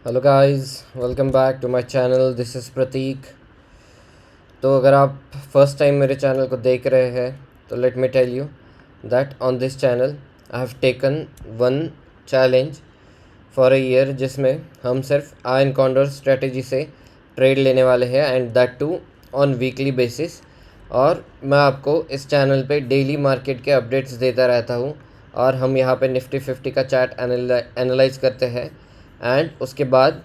Hello guys, welcome back to my channel. This is Prateek. तो अगर आप फर्स्ट टाइम मेरे चैनल को देख रहे हैं तो let me tell you that on this channel I have taken one challenge for a year, जिसमें हम सिर्फ आई एनकाउंटर स्ट्रेटेजी से ट्रेड लेने वाले हैं and that too on weekly basis. और मैं आपको इस चैनल पे डेली मार्केट के अपडेट्स देता रहता हूँ और हम यहाँ पे निफ्टी 50 का चार्ट एनालाइज करते हैं एंड उसके बाद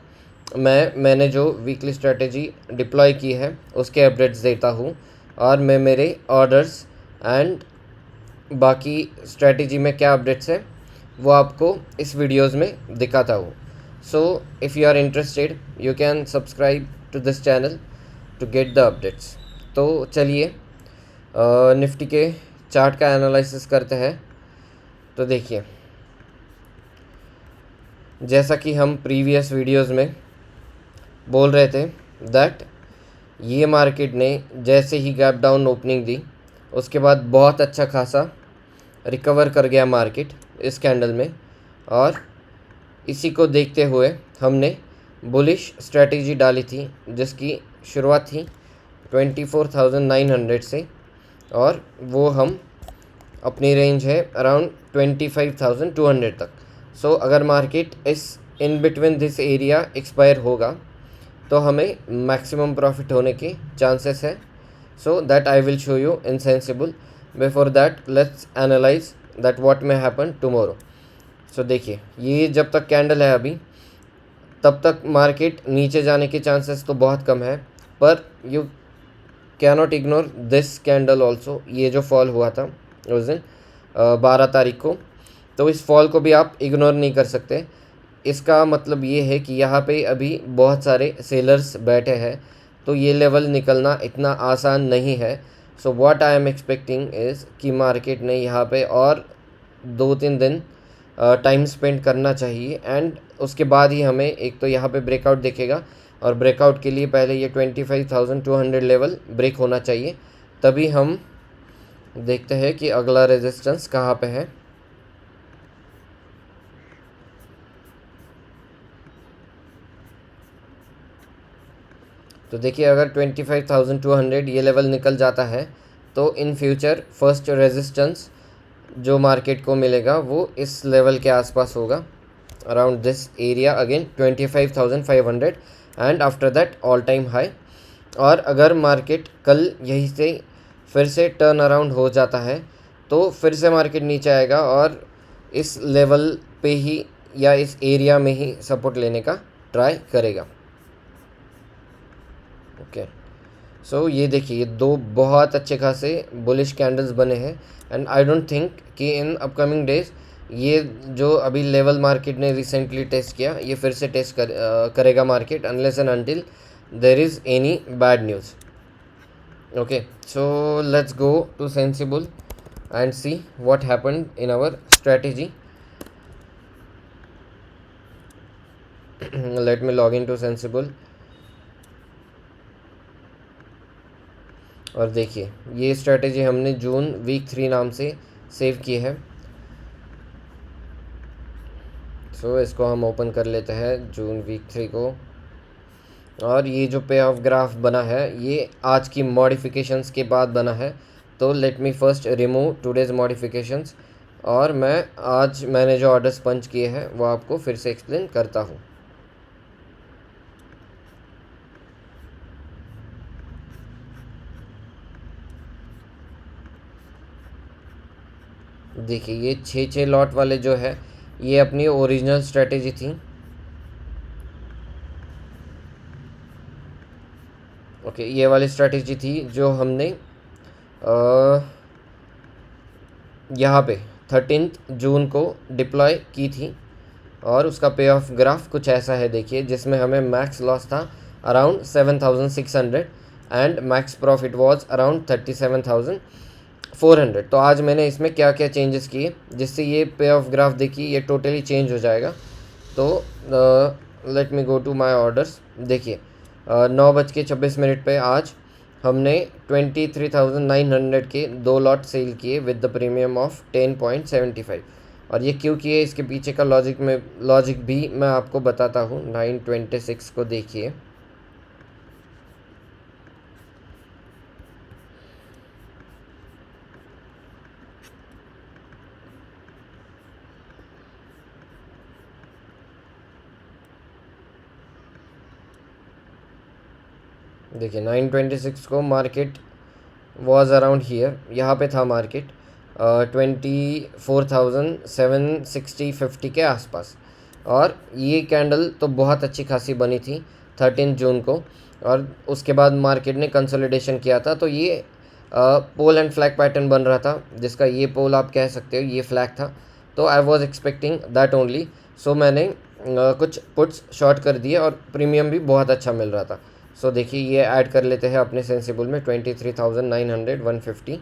मैंने जो वीकली स्ट्रेटेजी डिप्लॉय की है उसके अपडेट्स देता हूँ और मैं मेरे ऑर्डर्स एंड बाकी स्ट्रेटेजी में क्या अपडेट्स है वो आपको इस वीडियोस में दिखाता हूँ। So if you are interested you can subscribe to this channel to get the updates. तो चलिए निफ्टी के चार्ट का एनालिसिस करते हैं। तो देखिए, जैसा कि हम प्रीवियस वीडियोस में बोल रहे थे दैट ये मार्केट ने जैसे ही गैप डाउन ओपनिंग दी उसके बाद बहुत अच्छा खासा रिकवर कर गया मार्केट इस कैंडल में, और इसी को देखते हुए हमने बुलिश स्ट्रेटजी डाली थी जिसकी शुरुआत थी 24,900 से, और वो हम अपनी रेंज है अराउंड 25,200 तक। सो अगर market is in between this area expire होगा तो हमें मैक्सिमम प्रॉफिट होने के चांसेस है। So that I will show you in sensible. Before that let's analyse that what may happen tomorrow. So देखिए, ये जब तक कैंडल है अभी तब तक मार्केट नीचे जाने के चांसेस तो बहुत कम है, पर you cannot ignore this candle also. ये जो फॉल हुआ था उस दिन 12 तारीख को, तो इस फॉल को भी आप इग्नोर नहीं कर सकते। इसका मतलब ये है कि यहाँ पे अभी बहुत सारे सेलर्स बैठे हैं, तो ये लेवल निकलना इतना आसान नहीं है। So what I am expecting is कि मार्केट ने यहाँ पे और 2-3 दिन टाइम स्पेंड करना चाहिए एंड उसके बाद ही हमें एक तो यहाँ पे ब्रेकआउट दिखेगा, और ब्रेकआउट के लिए पहले ये 25,200 लेवल ब्रेक होना चाहिए, तभी हम देखते हैं कि अगला रेजिस्टेंस कहाँ पे है। तो देखिए, अगर 25,200 ये लेवल निकल जाता है तो इन फ्यूचर फर्स्ट रेजिस्टेंस जो मार्केट को मिलेगा वो इस लेवल के आसपास होगा, around this area again 25,500, and after that all time high. और अगर मार्केट कल यहीं से फिर से टर्न अराउंड हो जाता है तो फिर से मार्केट नीचे आएगा और इस लेवल पे ही या इस एरिया में ही सपोर्ट लेने का ट्राई करेगा। ओके, सो ये देखिए, ये दो बहुत अच्छे खासे बुलिश कैंडल्स बने हैं एंड आई डोंट थिंक कि इन अपकमिंग डेज ये जो अभी लेवल मार्केट ने रिसेंटली टेस्ट किया ये फिर से करेगा market, unless and until there is any bad news. Okay, so let's go to Sensibull and see what happened in our strategy. Let me log in to Sensibull. और देखिए, ये strategy हमने जून week 3 नाम से सेव की है। सो इसको हम ओपन कर लेते हैं जून वीक 3 को, और ये जो पे ऑफ ग्राफ बना है ये आज की मॉडिफिकेशंस के बाद बना है। तो लेट मी फर्स्ट रिमूव टुडेज मॉडिफिकेशंस, और मैंने जो ऑर्डर्स पंच किए हैं वो आपको फिर से एक्सप्लेन करता हूँ। देखिए, ये 6 लॉट वाले जो है ये अपनी ओरिजिनल स्ट्रेटेजी थी। ओके, ये वाली स्ट्रेटेजी थी जो हमने यहाँ पे 13 जून को डिप्लॉय की थी, और उसका पे ऑफ ग्राफ कुछ ऐसा है। देखिए, जिसमें हमें मैक्स लॉस था around 7,600 and max profit was around 37,400। तो आज मैंने इसमें क्या क्या चेंजेस किए जिससे ये पे ऑफ ग्राफ देखिए ये टोटली चेंज हो जाएगा। तो let me go to my orders. देखिए, 9:26 पे आज हमने 23,900 के 2 लॉट सेल किए विद द प्रीमियम ऑफ 10.75। और ये क्यों किए इसके पीछे का लॉजिक भी मैं आपको बताता हूँ। 926 को देखिए, देखिए 926 को मार्केट वॉज अराउंड हियर, यहाँ पे था मार्केट 24,760 के आसपास। और ये कैंडल तो बहुत अच्छी खासी बनी थी 13 जून को, और उसके बाद मार्केट ने कंसोलिडेशन किया था। तो ये पोल एंड फ्लैग पैटर्न बन रहा था, जिसका ये पोल आप कह सकते हो, ये फ्लैग था। तो I was expecting that only, so मैंने कुछ पुट्स शॉर्ट कर दिए और प्रीमियम भी बहुत अच्छा मिल रहा था। सो देखिए ये ऐड कर लेते हैं अपने सेंसिबल में 23,900 150,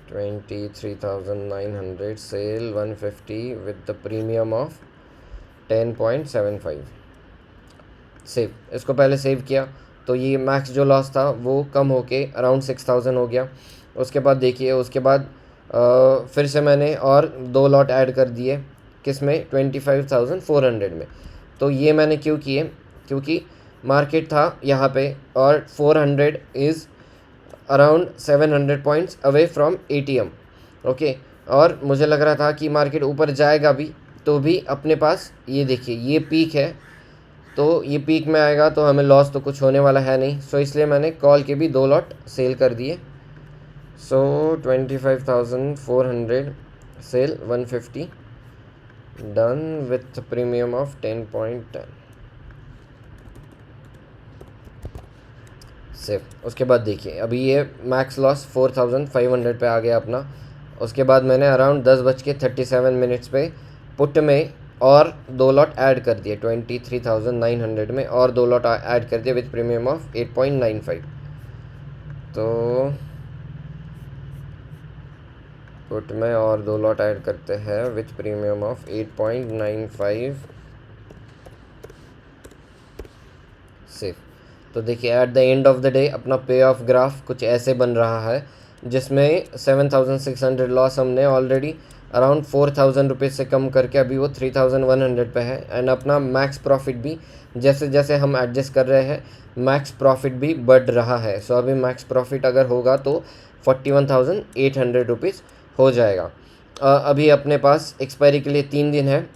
23,900 sell 150 with the premium of 10.75 save. इसको पहले सेव किया तो ये मैक्स जो लॉस था वो कम होके अराउंड 6,000 हो गया। उसके बाद देखिए, उसके बाद फिर से मैंने और 2 लॉट ऐड कर दिए, किस में, 25,400 में। तो ये मैंने क्यों किए, क्योंकि मार्केट था यहाँ पे और 400 is around 700 points away from ATM, okay. और मुझे लग रहा था कि मार्केट ऊपर जाएगा भी, तो भी अपने पास ये देखिए ये पीक है, तो ये पीक में आएगा तो हमें लॉस तो कुछ होने वाला है नहीं। सो इसलिए मैंने कॉल के भी 2 लॉट सेल कर दिए। So 25,400 sell 150 done with premium of 10.10 save. उसके बाद देखिए अभी ये मैक्स लॉस 4,500 पे आ गया अपना। उसके बाद मैंने अराउंड 10:37 पे पुट में और 2 लॉट ऐड कर दिए 23,900 में, और 2 लॉट ऐड कर दिए विथ प्रीमियम ऑफ 8.95। तो पुट में और 2 लॉट ऐड करते हैं विथ प्रीमियम ऑफ 8.95 सेफ। तो देखिए at the end of the day अपना पे ऑफ ग्राफ कुछ ऐसे बन रहा है, जिसमें 7,600 लॉस हमने ऑलरेडी अराउंड 4,000 रुपीज़ से कम करके अभी वो 3,100 पे है। एंड अपना मैक्स प्रॉफिट भी जैसे जैसे हम एडजस्ट कर रहे हैं मैक्स प्रॉफिट भी बढ़ रहा है। सो अभी मैक्स प्रॉफिट अगर होगा तो 41,800 रुपीज़ हो जाएगा। अभी अपने पास एक्सपायरी के लिए 3 दिन है।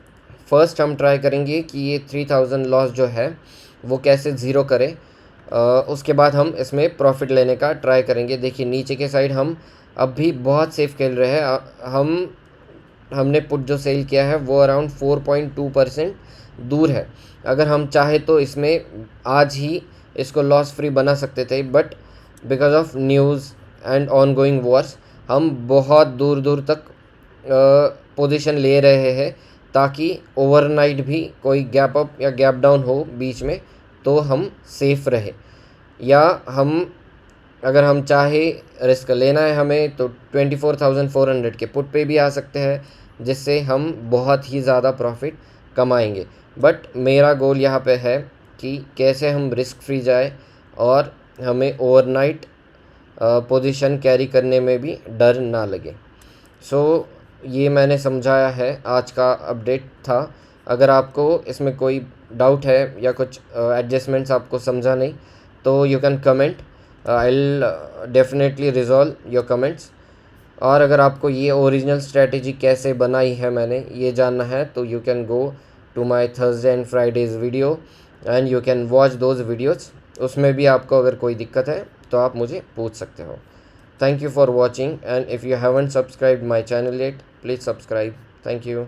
फर्स्ट हम ट्राई करेंगे कि ये 3,000 लॉस जो है वो कैसे ज़ीरो करे, उसके बाद हम इसमें प्रॉफिट लेने का ट्राई करेंगे। देखिए नीचे के साइड हम अब भी बहुत सेफ खेल रहे हैं। हमने पुट जो सेल किया है वो अराउंड 4.2% दूर है। अगर हम चाहे तो इसमें आज ही इसको लॉस फ्री बना सकते थे, but because of news and on going Wars हम बहुत दूर दूर तक पोजीशन ले रहे हैं, ताकि ओवरनाइट भी कोई गैप अप या गैप डाउन हो बीच में तो हम सेफ रहे। या हम अगर हम चाहे रिस्क लेना है हमें तो 24,400 के पुट पे भी आ सकते हैं, जिससे हम बहुत ही ज़्यादा प्रॉफिट कमाएंगे। बट मेरा गोल यहाँ पे है कि कैसे हम रिस्क फ्री जाए और हमें ओवरनाइट पोजीशन कैरी करने में भी डर ना लगे। सो ये मैंने समझाया है, आज का अपडेट था। अगर आपको इसमें कोई डाउट है या कुछ एडजस्टमेंट्स आपको समझा नहीं तो you can comment, I will definitely resolve your comments. और अगर आपको ये ओरिजिनल स्ट्रेटजी कैसे बनाई है मैंने ये जानना है तो you can go to my Thursday and Fridays video and you can watch those videos. उसमें भी आपको अगर कोई दिक्कत है तो आप मुझे पूछ सकते हो। Thank you for watching, and if you haven't subscribed my channel yet, please subscribe. Thank you.